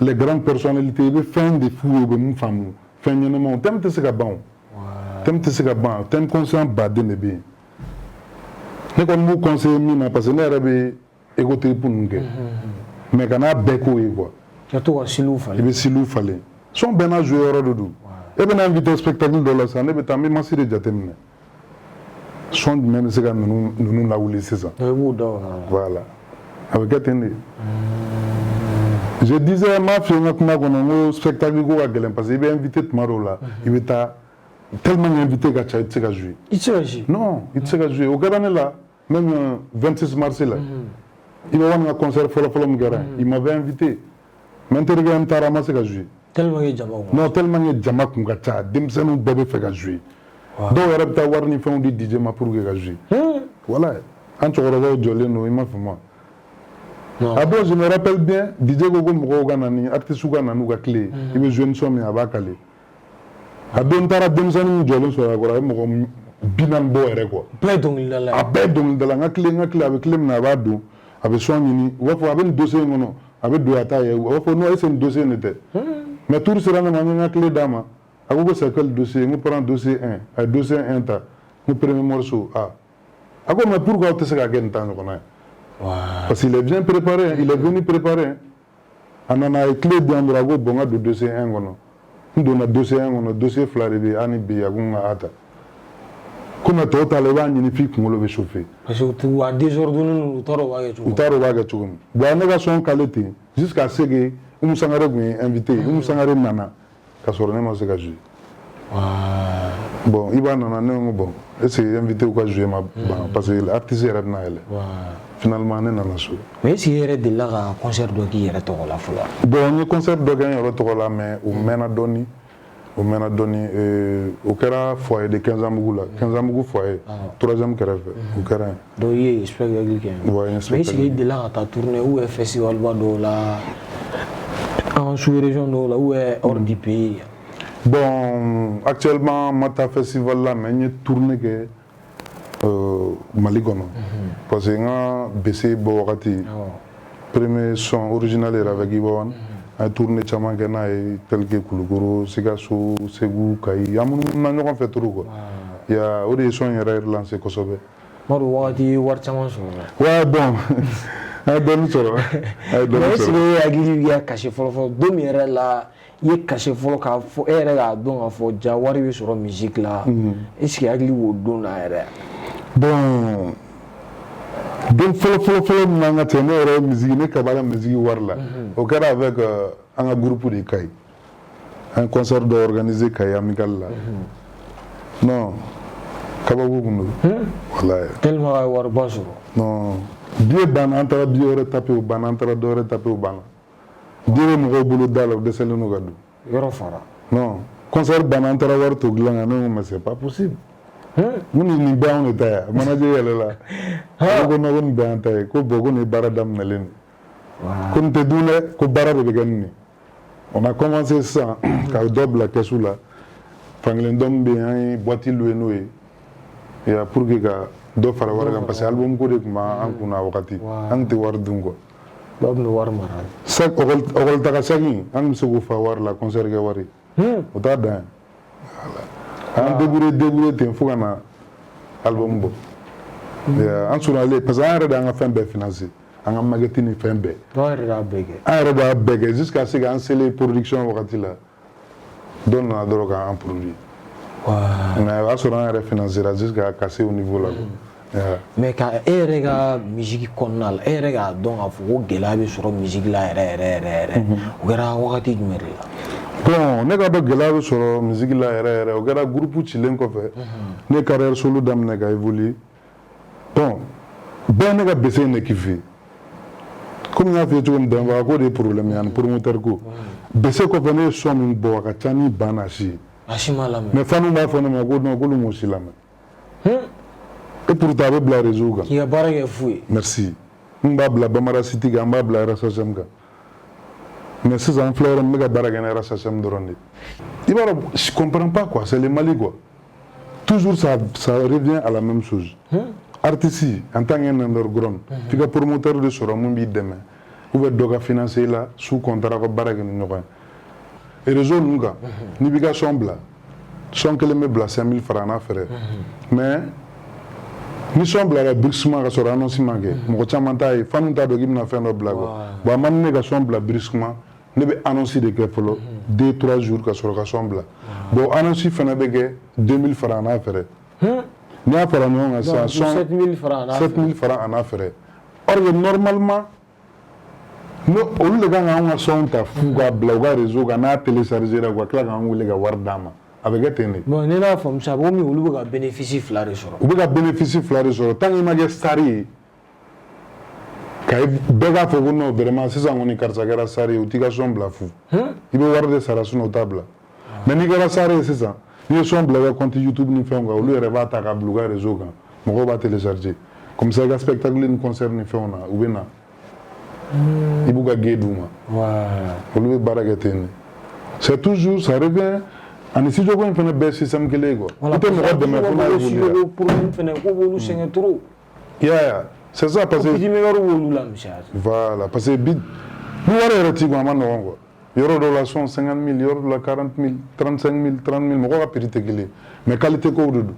les grandes personnalités i bɛ fɛn de f'u ye u bɛ mun faamu fɛn ɲɛnamaw thème tɛ se ka ban o thème tɛ se ka ban thème conscient baden de bɛ yen ne kɔni b'u conseiller min na parce que ne yɛrɛ bɛ égotrip ninnu kɛ mais kana bɛɛ k'o ye quoi ka to ka siliw falen i bɛ siliw falen son bɛɛ n'a jouer yɔrɔ de don e bɛ na invité spectacle dɔ la sisan ne bɛ taa n bɛ masiri de jateminɛ son jumɛn bɛ se ka ninnu lawuli sisan i b'u dɔn voilà a bɛ kɛ ten de je disais m'a f'i ye n ka kuma kɔnɔ n ko spectacle ko ka gɛlɛn parce que i bɛ invité tuma dɔw la i bɛ taa tellement invité ka ca i tɛ se ka jouer i tɛ se ka jouer non i tɛ se ka jouer o kɛra ne la même 26 mars la i bɛ wani ka concert fɔlɔ min kɛra il m'avait invité mais n terikɛ n taara a ma se ka jouer tellement que jama kun non tellement que jama kun ka ca denmisɛnninw bɛɛ bɛ fɛ ka jouer dɔw yɛrɛ bɛ taa wari ni fɛnw di DJ ma pour que ka jouer voilà an cɛkɔrɔbaw jɔlen don i m'a faamu a don je me rappelle bien DJ ko ko mɔgɔw ka na ni artistes ka na n'u ka clé ye i bɛ jouer ni son min a b'a kale a don n taara denmisɛnnin min jɔlen sɔrɔ a kɔrɔ a ye mɔgɔ 40 bɔ yɛrɛ quoi bɛɛ ye dɔnkilidala ye a bɛɛ ye dɔnkilidala n ka clé a bɛ clé min na a b'a don a bɛ son ɲini u b'a fɔ a bɛ nin dossier in kɔnɔ a bɛ don a t'a ye a b'a fɔ non est-ce que nin dossier in de tɛ mais tour sera ne ma n ye n ka clé d'a ma a ko c'est quel dossier n ko prends dossier 1 a ye dossier 1 ta n ko premier morceau a ko mais pourquoi aw tɛ se ka kɛ nin ta ɲɔgɔnna ye parce qu'il est bien préparé il est venu préparé a nana a ye clé di yan dɔrɔn a ko bon n ka don dossier 1 kɔnɔ n donna dossier 1 kɔnɔ dossier 2 de bɛ yen a ni B a ko n ka A ta ko mais tɔw ta la i b'a ɲini f'i kunkolo bɛ chauffer parce que wa désordonné u t'a dɔn u b'a kɛ cogo min u t'a dɔn u b'a kɛ cogo min bon ne ka son kale ten jusqu'à ce que Oumou Sangaré kun ye invité Oumou Sangaré nana ka sɔrɔ ne ma se ka jouer bon i b'a nana ne ko bon est ce que invité u ka jouer ma ban parce que artiste yɛrɛ bɛna yɛlɛ finalement ne nana so mais est ce que i yɛrɛ delila ka concert dɔ k'i yɛrɛ tɔgɔ la fɔlɔ bon n ye concert dɔ kɛ n yɛrɛ tɔgɔ la mais o mɛnna dɔɔni o kɛra foyer de 15 ans mugu la 15 ans mugu foyer 3e kɛrɛfɛ o kɛra yen donc i ye spectacle kɛ ouais mais est ce que i delila ka taa tourner ou bien festival ba dɔw la en sous-région dɔw la ou bien hors du pays bon actuellement ma taa festival la mais n ye tourner kɛ Mali kɔnɔ parce que n ka BC bɔ wagati premier son original yɛrɛ avec Ibawan a ye tourné caman kɛ n'a ye tel que Kulukoro Sikaso Segu Kayi an minnu na ɲɔgɔn fɛ trop quoi o de ye son yɛrɛ lancé kosɛbɛ Maro wagati wari caman sɔrɔ ouais bon a ye dɔɔni sɔrɔ mais est ce que e hakili y'a kasi fɔlɔ don min yɛrɛ la i ye kasi fɔlɔ k'a fɔ e yɛrɛ k'a dɔn k'a fɔ ja wari bɛ sɔrɔ musique la est ce que hakili b'o don na yɛrɛ bon don fɔlɔ min n'an ka cɛ ne yɛrɛ ye musique ne kabala musique wari la o kɛra avec an ka groupe de Kayi an concert dɔ organisé Kayi amical la non kabako kun don walayi tellement a ye wariba sɔrɔ non billet banna an taara billet wɛrɛ tapé o banna an taara dɔ wɛrɛ tapé o banna billet bɛ mɔgɔw bolo da la o dɛsɛlen don ka don yɔrɔ fara non concert banna an taara wari to dilan kan ne ko mais c'est pas possible mun ni nin bɛɛ anw de ta ye manager yɛlɛla ko non ko nin bɛɛ an ta ye ko bon ko nin ye baara daminɛlen de ko nin tɛ dun dɛ ko baara de bɛ kɛ nin ye on a commencé sisan ka dɔ bila kɛsu la fankelen dɔ min bɛ yen an ye boîte loué n'o ye pour que ka dɔ fara wari kan parce que album ko de tun b'an kun na wagati an tɛ wari dun quoi dɔw bɛ wari mara chaque ɔkɔli taga saki an bɛ se k'o fa wari la concert kɛ wari o t'a dan ye an débrouillé ten fo ka na album bɔ an sɔrɔlen parce que an yɛrɛ de y'an ka fɛn bɛɛ financer an ka maquette ni fɛn bɛɛ dɔw yɛrɛ y'a bɛɛ kɛ an yɛrɛ de y'a bɛɛ kɛ jusqu'à ce que an selen production wagati la dɔ nana dɔrɔn k'an produit nka o y'a sɔrɔ an yɛrɛ financera jusqu'à casser au niveau la mais ka e yɛrɛ ka musique kɔnɔna la e yɛrɛ k'a dɔn k'a fɔ ko gɛlɛya bɛ sɔrɔ musique la yɛrɛ o kɛra wagati jumɛn de la bon ne ka dɔn gɛlɛya bɛ sɔrɔ musique la yɛrɛ o kɛra groupe cilen kɔfɛ ne ye carrière solo daminɛ ka évoluer bon bɛɛ ne ka bese in de kiffe comme n y'a f'i ye cogo min dɛmɛbaga ko de ye problème ye ani promoteur ko bese kɔfɛ ne ye son min bɔ a ka ca ni ban na si ye a si ma lamɛn mais faniw b'a fɔ ne ma ko non k'olu m'o si lamɛn et pourtant a bɛ bila réseau kan k'i ka baara kɛ fu ye merci n b'a bila Bamara City kan n b'a bila RSHM kan mais sisan n filɛ yɔrɔ min n bɛ ka baara kɛ ni RSHM dɔrɔn de i b'a dɔn je comprends pas quoi c'est le Mali quoi toujours ça revient à la même chose artiste en tant qu'un underground f'i ka promoteur de sɔrɔ mun b'i dɛmɛ ou bien dɔ ka financer la sous contrat ka baara kɛ ni ɲɔgɔn ye réseau ninnu kan n'i b'i ka son bila son kelen bɛ bila 5000 francs n'a fɛrɛ mais ni son bilara brusquement ka sɔrɔ annonce ma kɛ mɔgɔ caman t'a ye faniw t'a dɔn k'i bɛna fɛn dɔ bila quoi bon a ma ne ka son bila brusquement ne bɛ annonce de kɛ fɔlɔ 2-3 jours ka sɔrɔ ka son bila bon annonce fana bɛ kɛ 2000 francs n'a fɛrɛ n'i y'a fara ɲɔgɔn kan sisan son 7000 francs 7000 francs n'a fɛrɛ or que normalement olu de kan k'anw ka son ta f'u k'a bila u ka réseau kan n'a téléchargé la u ka tila k'an wele ka wari d'an ma a bɛ kɛ ten de. bon ne n'a faamu sa komi olu bɛ ka bénéfice fila de sɔrɔ. u bɛ ka bénéfice fila de sɔrɔ tant que i ma kɛ star ye ka bɛɛ k'a fɔ ko non vraiment sisan kɔni karisa kɛra star ye u t'i ka son bila fu i bɛ wari de sara sinon u t'a bila mais n'i kɛra star ye sisan n'i ye son bila i ka compte YouTube ni fɛnw kan olu yɛrɛ b'a ta ka bila u ka réseau kan mɔgɔw b'a télécharger comme ça i ka spectacle ni concert ni fɛnw na u bɛ na i b'u ka gé d'u ma olu bɛ baara kɛ ten de c'est toujours ça revient ani studio ko in fana bɛɛ système kelen ye quoi i tɛ mɔgɔ dɛmɛ fo n'a évolué problème fana ko b'olu sɛgɛn trop ya c'est ça parce que beatmaker b'olu la misaliya voilà parce que beat ni wari yɛrɛ t'i kun a ma nɔgɔn quoi yɔrɔ dɔw la son 50 000 yɔrɔ dɔw la 40 000 35 000 30 000 mɔgɔ ka prix tɛ kelen ye mais qualité kow de don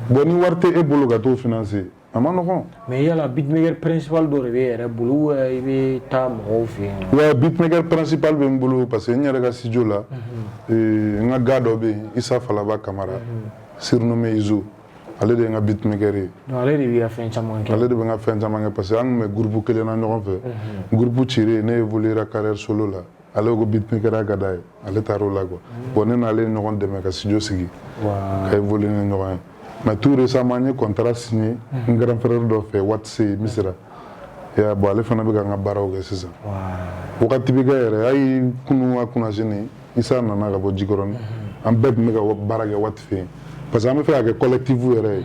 bon ni wari tɛ e bolo ka t'o financer a ma nɔgɔn. mais yala beatmaker principal dɔ de bɛ yɛrɛ bolo i bɛ taa mɔgɔw fɛ yen. ouais beatmaker principal bɛ n bolo parce que n yɛrɛ ka studio la n ka gars dɔ bɛ yen Isa Falaba Kamara surnommé Izo ale de ye n ka beatmaker ye. donc ale de b'i ka fɛn caman kɛ. ale de bɛ n ka fɛn caman kɛ parce que an tun bɛ groupe kelen na ɲɔgɔn fɛ groupe cire ne évoluera carrière solo la ale ko beatmaker ya ka d'a ye ale taar'o la quoi bon ne n'ale ɲɔgɔn dɛmɛ ka studio sigi ka évoluer ni ɲɔgɔn ye. mais tout récemment n ye contrat signé n grand frère dɔ fɛ Watse Misira bon ale fana bɛ ka n ka baaraw kɛ sisan wagati bɛ kɛ yɛrɛ hali kunun ka kunna sini Isa nana ka bɔ Jikɔrɔni an bɛɛ tun bɛ ka baara kɛ Wati fɛ yen parce que an bɛ fɛ ka kɛ collectif yɛrɛ ye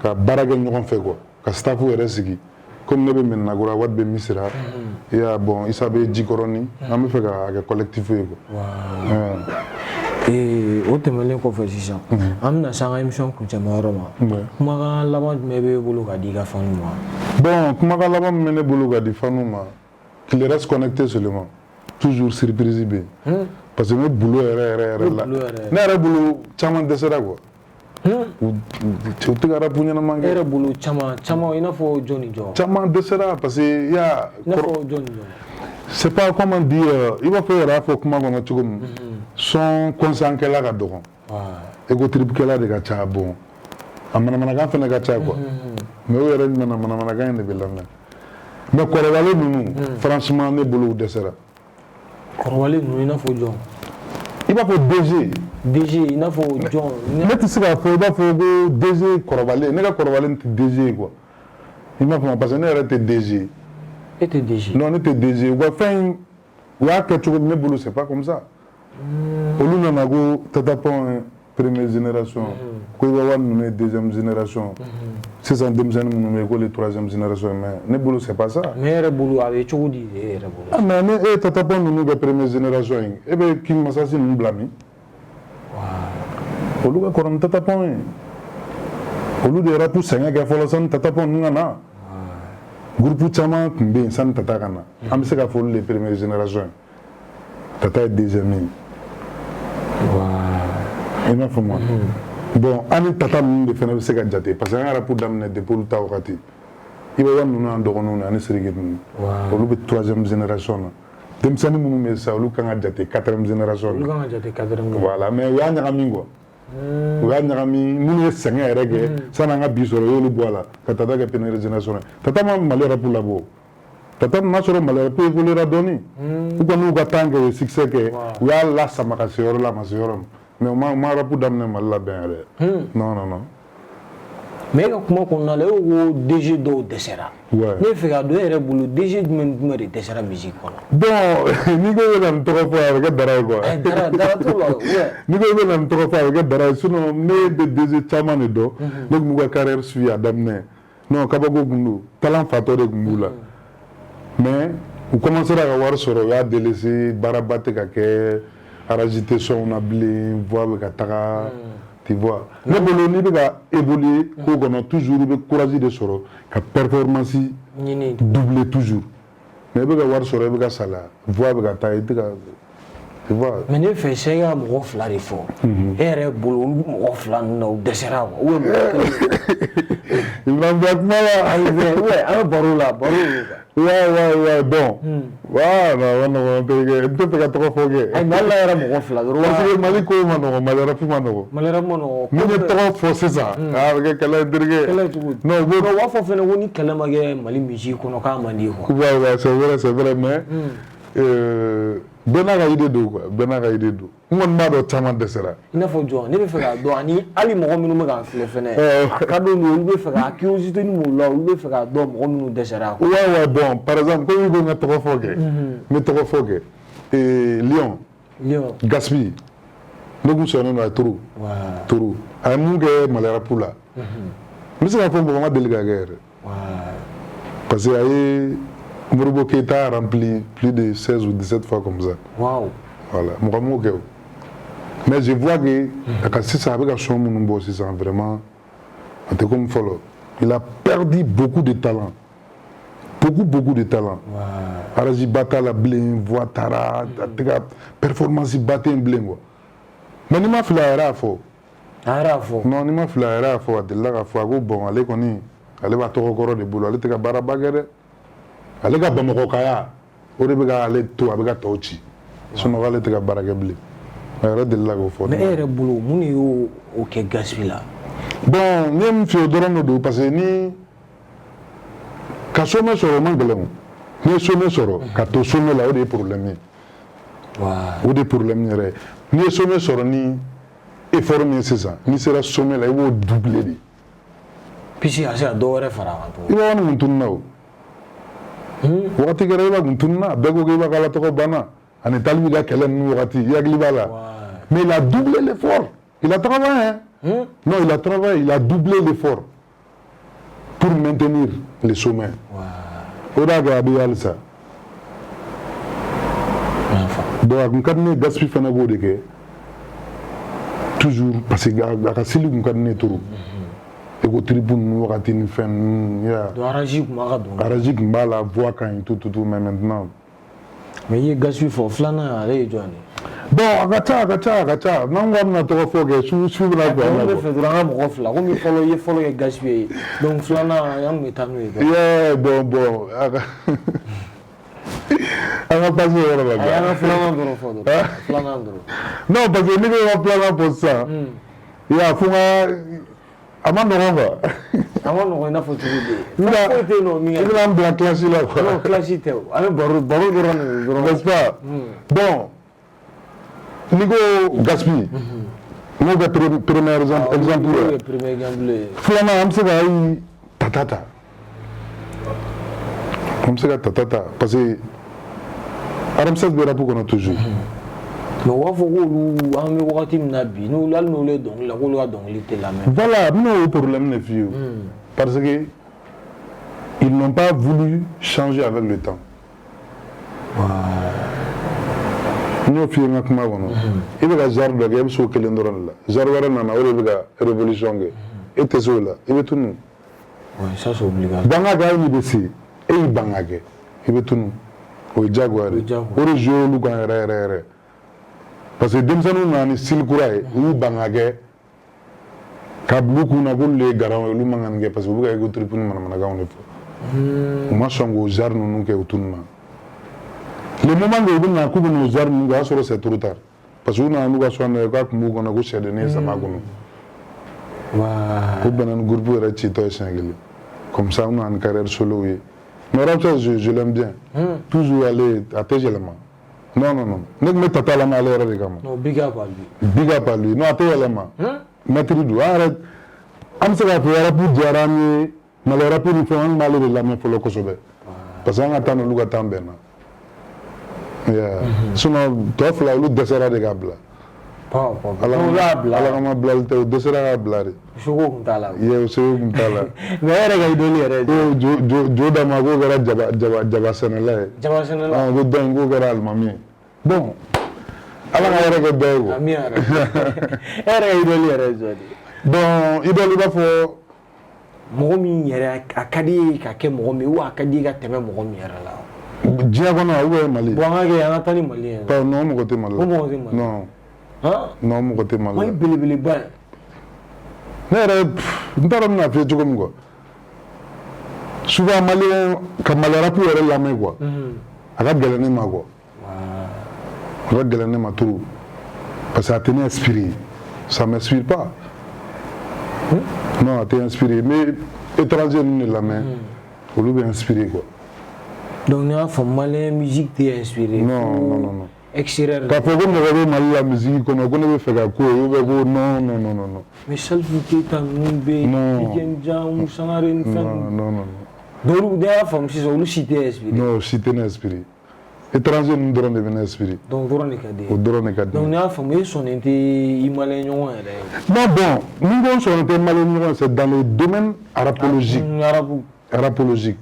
ka baara kɛ ɲɔgɔn fɛ quoi ka staff yɛrɛ sigi comme ne bɛ Mɛnɛnakura Wati bɛ Misira bon Isa bɛ Jikɔrɔni an bɛ fɛ ka kɛ collectif ye quoi. o tɛmɛnen kɔfɛ sisan an bɛna se an ka émission kuncɛmayɔrɔ ma kumakan laban jumɛn b'e bolo ka di i ka faniw ma. bon kumakan laban min bɛ ne bolo ka di faniw ma qu'il reste connecté seulement toujours surprise bɛ yen parce que ne bolo yɛrɛ la ne yɛrɛ bolo caman dɛsɛra quoi u tɛ ka rap ɲɛnama kɛ. e yɛrɛ bolo caman i n'a fɔ jɔn ni jɔn. caman dɛsɛra parce que i y'a. i n'a fɔ jɔn ni jɔn. c'est pas comment dire i b'a fɔ yɛrɛ y'a fɔ kuma kɔnɔ cogo min son conscient kɛla ka dɔgɔ ego trip kɛla de ka ca bon a manamanakan fana ka ca quoi mais o yɛrɛ nana manamanakan in de bɛ lamɛn mais kɔrɔbalen ninnu franchement ne bolo u dɛsɛra. kɔrɔbalen ninnu i n'a fɔ jɔn. i b'a fɔ DG i n'a fɔ jɔn. ne tɛ se k'a fɔ i b'a fɔ ko DG kɔrɔbalen ne ka kɔrɔbalen tɛ DG ye quoi i m'a faamu parce que ne yɛrɛ tɛ DG ye. e tɛ DG. non ne tɛ DG ye u ka fɛn in u y'a kɛ cogo min ne bolo c'est pas comme ça olu nana ko Tatapon première génération ko i bɛ wari ninnu ye deuxième génération sisan denmisɛnnin minnu bɛ yen k'olu ye troisième génération mais ne bolo c'est pas ça. ne yɛrɛ bolo a bɛ cogo di e yɛrɛ bolo. ah mais ne e Tatapon ninnu kɛ première génération ye e bɛ King Masasi ninnu bila min. olu ka kɔrɔ ni Tatapon ye olu de rap sɛgɛn kɛ fɔlɔ sani Tatapon ninnu ka na groupe caman tun bɛ yen sani Tata ka na an bɛ se ka fɔ olu de ye première génération ye Tata ye deuxième ye. i n'a fɔ ma bon an ni Tata ninnu de fana bɛ se ka jate parce que an ka rap daminɛ depuis olu ta wagati i bɛ wari ninnu n'an dɔgɔninw na ani Sidiki ninnu olu bɛ troisième génération na denmisɛnnin minnu bɛ yen sisan olu kan ka jate quatrième génération na. olu kan ka jate quatrième. voilà mais u y'a ɲagami quoi. u y'a ɲagami minnu ye sɛgɛn yɛrɛ kɛ sani an ka bi sɔrɔ u y'olu bɔ a la ka Tata kɛ première génération ye Tata ma Mali rap labɔ Tata n'a sɔrɔ Mali rap évoluera dɔɔni u kɔni y'u ka temps kɛ u ye succès kɛ u y'a lasama ka se yɔrɔ la a ma se yɔrɔ min mais u ma rap daminɛ Mali la bɛn yɛrɛ non non non. mais e ka kuma kɔnɔna la e ko DG dɔw dɛsɛra ne bɛ fɛ ka dɔn e yɛrɛ bolo DG jumɛn jumɛn de dɛsɛra musique kɔnɔ. bon n'i ko i bɛ na nin tɔgɔ fɔ a bɛ kɛ dara ye quoi. dara t'o la n'i ko i bɛ na nin tɔgɔ fɔ a bɛ kɛ dara ye sinon ne bɛ DG caman de dɔn ne tun b'u ka carrière suivi a daminɛ non kabako tun don talent fatɔ de tun b'u la mais u commencera ka wari sɔrɔ u y'a délaissé baaraba tɛ ka kɛ arrangé tɛ sɔn na bilen voix bɛ ka taga. tu vois ne bolo n'i bɛ ka évoluer ko kɔnɔ toujours i bɛ courage de sɔrɔ ka performance doubler toujours mais i bɛ ka wari sɔrɔ i bɛ ka salaya voix bɛ ka taa i tɛ ka tu vois. mais ne fɛ se ka mɔgɔ fila de fɔ e yɛrɛ bolo olu mɔgɔ fila ninnu na u dɛsɛra wa ou bien mɔgɔ kelen. il m'en bila kuma la. ayi ouais an bɛ baro la baro de kan. ouais bon voilà n tɛ fɛ ka tɔgɔ fɔ kɛ. ayi mais hali n'a yɛrɛ mɔgɔ fila dɔrɔn. parce que Mali ko ma nɔgɔn Mali rap ma nɔgɔn. Mali rap ma nɔgɔn. n'i ye tɔgɔ fɔ sisan a bɛ kɛ kɛlɛ ye terikɛ. kɛlɛ cogo di. non u b'a fɔ fɛnɛ ko ni kɛlɛ ma kɛ Mali musique kɔnɔ k'a man di quoi. ouais c'est vrai mais bɛɛ n'a ka idée don quoi bɛɛ n'a ka idée don n kɔni b'a dɔn caman dɛsɛra. i n'a fɔ jɔn ne bɛ fɛ k'a dɔn ani hali mɔgɔ minnu bɛ k'an filɛ fɛnɛ a ka d'olu ye olu bɛ fɛ ka curiosité ni b'u la olu bɛ fɛ k'a dɔn mɔgɔ minnu dɛsɛra. ouais bon par exemple komi i ko n ka tɔgɔ fɔ kɛ n bɛ tɔgɔ fɔ kɛ Lion Gaspi ne kun sɔnnen don a ye Toro a ye mun kɛ Mali rap la n bɛ se k'a fɔ mɔgɔ ma deli k'a kɛ yɛrɛ parce que a ye Moribo Keita a rempli plus de 16 ou 17 fois comme ça. Wow. Voilà, mɔgɔ m'o kɛ o. Mais je vois que a ka sisan a bɛ ka son minnu bɔ sisan vraiment a tɛ comme fɔlɔ. Il a perdu beaucoup de talent. Beaucoup de talent. Araji ba t'a la bilen, voix taara, a tɛ ka performance ba tɛ yen bilen quoi. Mais n'i ma fili a yɛrɛ y'a fɔ. A yɛrɛ y'a fɔ. Non n'i ma fili a yɛrɛ y'a fɔ a delila k'a fɔ a ko bon ale kɔni ale b'a tɔgɔ kɔrɔ de bolo ale tɛ ka baaraba kɛ dɛ. ale ka Bamakɔkaya o de bɛ ka ale to a bɛ ka tɔw ci sinon ale tɛ ka baara kɛ bilen a yɛrɛ delila k'o fɔ. mais e yɛrɛ bolo mun de y'o kɛ Gaspi la. bon n ye min f'i ye o dɔrɔn de don parce que ni ka sommet sɔrɔ o man gɛlɛn o n'i ye sommet sɔrɔ ka to sommet la o de ye problème ye. o de ye problème yɛrɛ ye n'i ye sommet sɔrɔ ni effort min ye sisan n'i sera sommet la i b'o doubler de. puisque a se ka dɔ wɛrɛ fara a kan i b'a wari mun tunun na o. wagati kɛra i b'a kun tununna bɛɛ ko k'i b'a ka ala tɔgɔ banna ani Talibi ka kɛlɛ ninnu wagati i hakili b'a la mais il a doublé l'effort il a travaillé non il a travaillé il a doublé l'effort pour maintenir le sommet o de y'a kɛ a bɛ halisa donc a kun ka di ne ye Gaspi fana b'o de kɛ toujours parce que a ka seli kun ka di ne ye trop ego tribu ninnu wagati ni fɛn ninnu donc araji kun b'a ka don araji kun b'a la voix ka ɲi tout mais maintenant. mais i ye Gaspi fɔ filanan ale ye jɔn de. bon a ka ca n'an ko an bɛna tɔgɔ fɔ kɛ su bɛna bɛn an bɛ fɛ dɔrɔn an ka mɔgɔ fila komi fɔlɔ i ye fɔlɔ kɛ Gaspi ye donc filanan an kun bɛ taa n'o ye. bon an ka passe o yɔrɔ la. an ka filanan dɔrɔn fɔ dɔrɔn filanan dɔrɔn. non parce que ne ko ka filanan fɔ sisan i y'a fɔ n ka a ma nɔgɔn quoi. a ma nɔgɔn i n'a fɔ cogo di. foyi tɛ yen nɔ min. i bɛna n bila classe la quoi. non classe tɛ o an bɛ baro dɔrɔn de dɔrɔn. n'est-ce pas. bon n'i ko Gaspi n k'o kɛ premier exemple ye. filanan an bɛ se ka yi Tata ta an bɛ se ka Tata ta parce que Ramses bɛ rap kɔnɔ toujours Mais on va voir où on nabi nous là nous les donc la rôle donc l'été la même. Voilà, nous problème les filles. Parce que ils n'ont pas voulu changer avec le temps. Nous filles n'a comment on. Il y a des gens qui sont que l'endroit là. Jarwara nana ou les révolution et tes là. Il veut tout nous. Oui, ça c'est obligatoire. Bangaga il veut si et il bangaga. Il veut tout nous. Au jaguar. Au région nous quand rere. Parce que dem sanu nani style kuraye ou bangaga. Kablu kuna kulle garant lu mangange parce que vous avez autre pour nous mana ga on est. Moi chango jar nous que autunna. Le moment où on a coupé nos jar nous ga sur c'est trop tard. Parce que on a nous ga sur na ga mu ko na go chede ne sama gono. Wa ko banan groupe era ci to singeli. Comme ça on a une carrière solo oui. Mais Ramsès je l'aime bien. Toujours aller à Tégelema. Non. Ne me tata la malheur de gamin. Non, big up à lui. Big up à lui. Non, à Tégelema. Maître du arrête. Am se ga faire pour diarami, malheur pour une fois malheur de la même follow kosobe. Parce qu'on attend le lugar tambena. Sinon, tof la lu desera de gabla. Pas. Ala kama blal te desera gabla. Shugo kuntala. Ye shugo kuntala. Mais era ga idoli era. Jo da mago gara jaba senela. Jaba senela. Go dango gara almami. Bon. Ala ga era ga dago. Ami era. Era ga idoli era jodi. Bon, idoli ba fo mɔgɔ min yɛrɛ a ka di ka kɛ mɔgɔ min ou a ka di ka tɛmɛ mɔgɔ min yɛrɛ la. Diɲɛ kɔnɔ ou bien Mali. Bon an ka kɛ an ka taa ni Mali ye. Pas non mɔgɔ tɛ Mali. O mɔgɔ tɛ Mali. Non. Han? Non mɔgɔ tɛ Mali. Mali belebeleba ye. Ne yɛrɛ n t'a dɔn n bɛna f'i ye cogo min quoi. Souvent Malien ka Mali rap yɛrɛ lamɛn quoi. A ka gɛlɛn ne ma quoi. A ka gɛlɛn ne ma trop. Parce que a tɛ ne inspiré. Ça m'inspire pas. Non, t'es inspiré. Mais étranger, nous ne la main. Pour lui, inspiré quoi. Donc, il y a un malin musique t'es inspiré. Non. Extérieur. Quand on regarde la musique, on a fait la cour, non. Mais celle qui est en Mumbai, non. Donc, il y a une femme qui est inspiré. Non, si t'es inspiré. Étranger, nous devons devenir inspiré. Donc, donc, il y a une femme qui sont malais. Non, bon, nous sommes malais, c'est dans le domaine arapologique. Arapologique.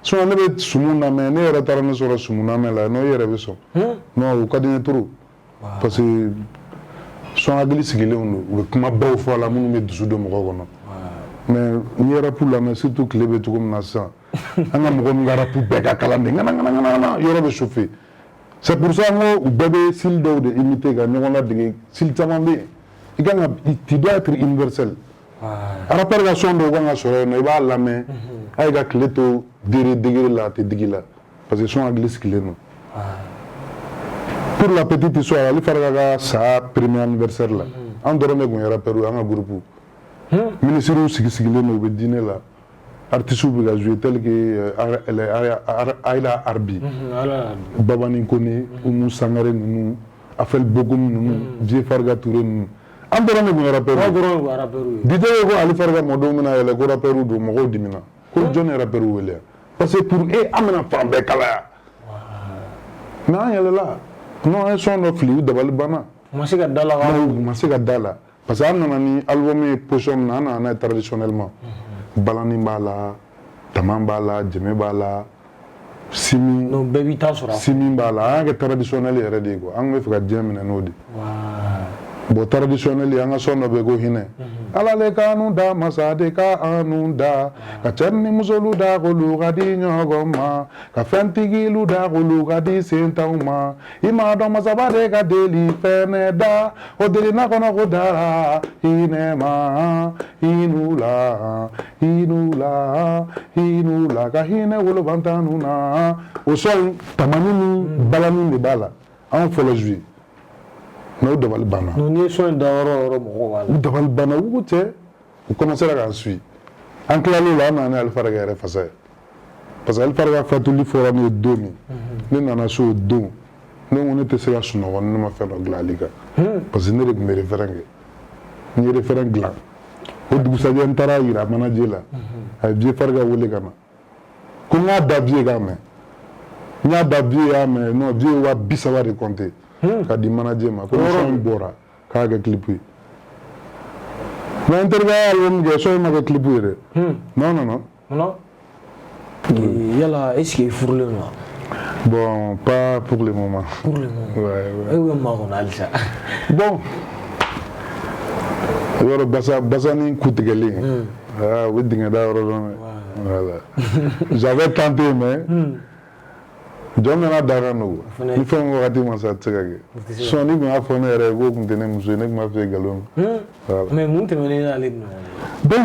Si on avait Sumuna, mais ne retarde sur Sumuna, là, non, il y a raison. Non, au cas de trop. Parce que son aglis qui est là, comme un beau fois, la moune met dessous de mon mais il y a pour la main, surtout que les bétos comme ça. On a mon gars pour béga calandé, il y aura chauffé. C'est pour ça que bébé, s'il doit imiter, on a des s'il t'amène, il doit être universel. À la pergation de Wanga Sora, il va la main, avec la clé to dire là, te dire là. Parce que son aglis qui est là. Pour la petite histoire, il faut faire ça, premier anniversaire là. On doit remettre un rappeur, un groupe. Ministre sigilen no be dîner là artiste bi ga jouer tel que Aïla Arbi Babani Kone Oumou Sangare nous Afel Bogum nous Vieux Farga Touré nous am dara ne go rappeur DJ ko Ali Farga modo mena ele go rappeur do mo dimina ko jonne rappeur wele parce que pour amena fambe kala mais an yele là non un son of liu dabal bana masika dala parce que on a ni album position na traditionnellement balani bala tamam bala jeme bala simi no baby ta sura simi bala que traditionnel yere de ko an me fika jemina nodi bo traditionnel yanga sonno be go hine ala le kanu da masade ka anunda ka cerni musolu da ko lu gadi nyogoma ka fentigi lu da ko lu gadi sentauma ima do masabade ka deli feneda o deli na kono ko da hinema inula ka hine wolo bantanuna o sol tamanini balani de bala en folo juillet no dabal bana no ni so ndawro mo wala dabal bana wuute o commencer à suivre en clalo là na al farga re fasa parce que al farga fatuli forane domi ni nana so do no on était sur la suno on ne ma faire glaliga parce que ne rek me référence ni référence gla o du sa bien tara ira manajela ay bi farga wole kana ko na dabie game nya dabie ame no die wa bisawa de compter k'a di manager ma ko son bɔra k'a kɛ clip ye mais interview album kɛ son ma kɛ clip ye dɛ non yala est-ce que furulen don bon pas pour le moment ouais bɛ maa kɔnɔ halisa bon yɔrɔ basa ni kutigɛlen o bɛ dingɛ da yɔrɔ dɔn dɛ voilà j'avais tenté mais jɔn bɛna da kan n'o ni fɛn wagati ma sa a tɛ se ka kɛ sinon ni tun y'a fɔ ne yɛrɛ k'o tun tɛ ne muso ye ne tun b'a fɛ nkalon voilà mais mun tɛmɛnen n'ale ni ɲɔgɔn cɛ bon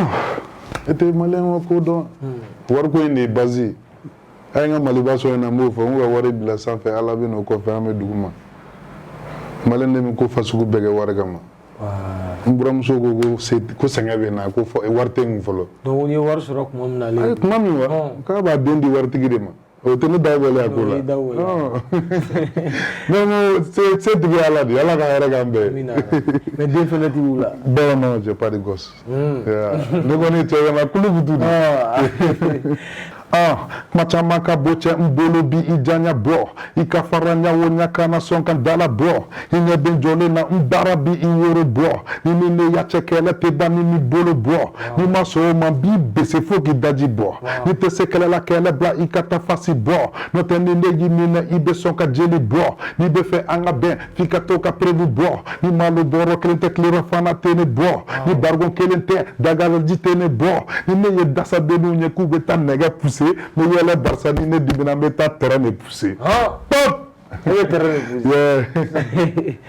e tɛ maliyɛn ka ko dɔn wariko in de ye base ye a ye n ka maliba sɔrɔ in na n b'o fɔ n ka wari bila sanfɛ ala bɛ n'o kɔfɛ an bɛ dugu ma maliyɛn de bɛ ko fasugu bɛɛ kɛ wari kama n buramuso ko sɛgɛn bɛ na ko wari tɛ n kun fɔlɔ donc n'i ye wari sɔrɔ tuma min na ale ye tuma min wa k'a b'a den di waritigi de ma o tɛ ne dawale a ko la non setigi ye ala de ye ala ka hɛrɛ k'an bɛɛ mais den fɛnɛ t'i b'u la bon non j'ai pas de gosse ne kɔni cɛ kana kulu butu de kuma caman ka bɔ cɛ n bolo bi i janya bɔ i ka fara ɲawo ɲa kana sɔn ka dala bɔ i ɲɛ bɛ jɔlen na n baara bi i woro bɔ ni min ne y'a cɛ kɛlɛ tɛ ban ni bolo bɔ ni ma sɔn o ma b'i bese fo k'i daji bɔ ni tɛ se kɛlɛ la kɛlɛ bila i ka taa fasi bɔ n'o tɛ ni ne y'i minɛ i bɛ sɔn ka jeli bɔ n'i bɛ fɛ an ka bɛn f'i ka to ka prévu bɔ ni malo bɔrɔ kelen tɛ tilera fana tɛ ne bɔ ni barigon kelen tɛ dagalaji tɛ ne bɔ ni ne ye dasadenninw ye k'u bɛ taa nɛgɛ poussé mais il y a la Barça ni ne dimina me ta terrain de poussé top le terrain de poussé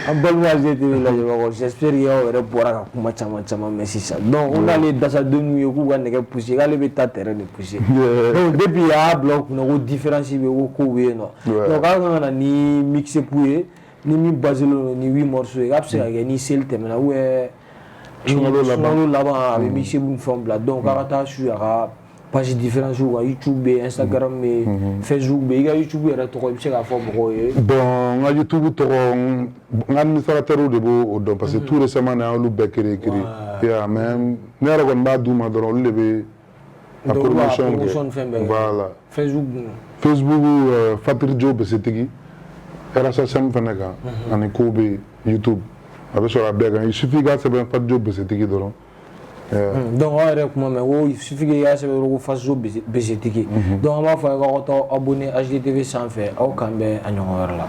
en balma GTV la je j'espère qu'il y aura bora ka kuma chama mais c'est ça donc on a les dasadenninw ye k'u ka nɛgɛ poussé k'ale bɛ taa terrain de poussé donc depuis a bloc kuna ko différence bɛ ko bɛ yen nɔ donc an ka na ni mixé pour ye ni min basé ni 8 morceaux ye k'a bɛ se ka kɛ ni seli tɛmɛna ou sunkalo laban a bɛ mixé ni fɛnw bila donc k'a ka taa su a ka page différence ou YouTube Instagram Facebook i ka YouTube yɛrɛ tɔgɔ i bɛ se k'a fɔ mɔgɔw ye bon n ka YouTube tɔgɔ n ka administrateur de b'o dɔn parce que tout récemment ne y'olu bɛɛ créé mais ne yɛrɛ kɔni b'a d'u ma dɔrɔn olu de bɛ a promotion kɛ voilà Facebook Fatiri Jo Besetigi RSSM fɛnɛ kan ani ko bɛ YouTube a bɛ sɔrɔ a bɛɛ kan il suffit k'a sɛbɛn Fatiri Jo Besetigi dɔrɔn donc on yɛrɛ kuma mɛn ko il suffit que i y'a sɛbɛn ko Faso Besetigi donc an b'a fɔ a ye k'aw ka taa abonné HDTV sanfɛ aw kan bɛ a ɲɔgɔn wɛrɛ la.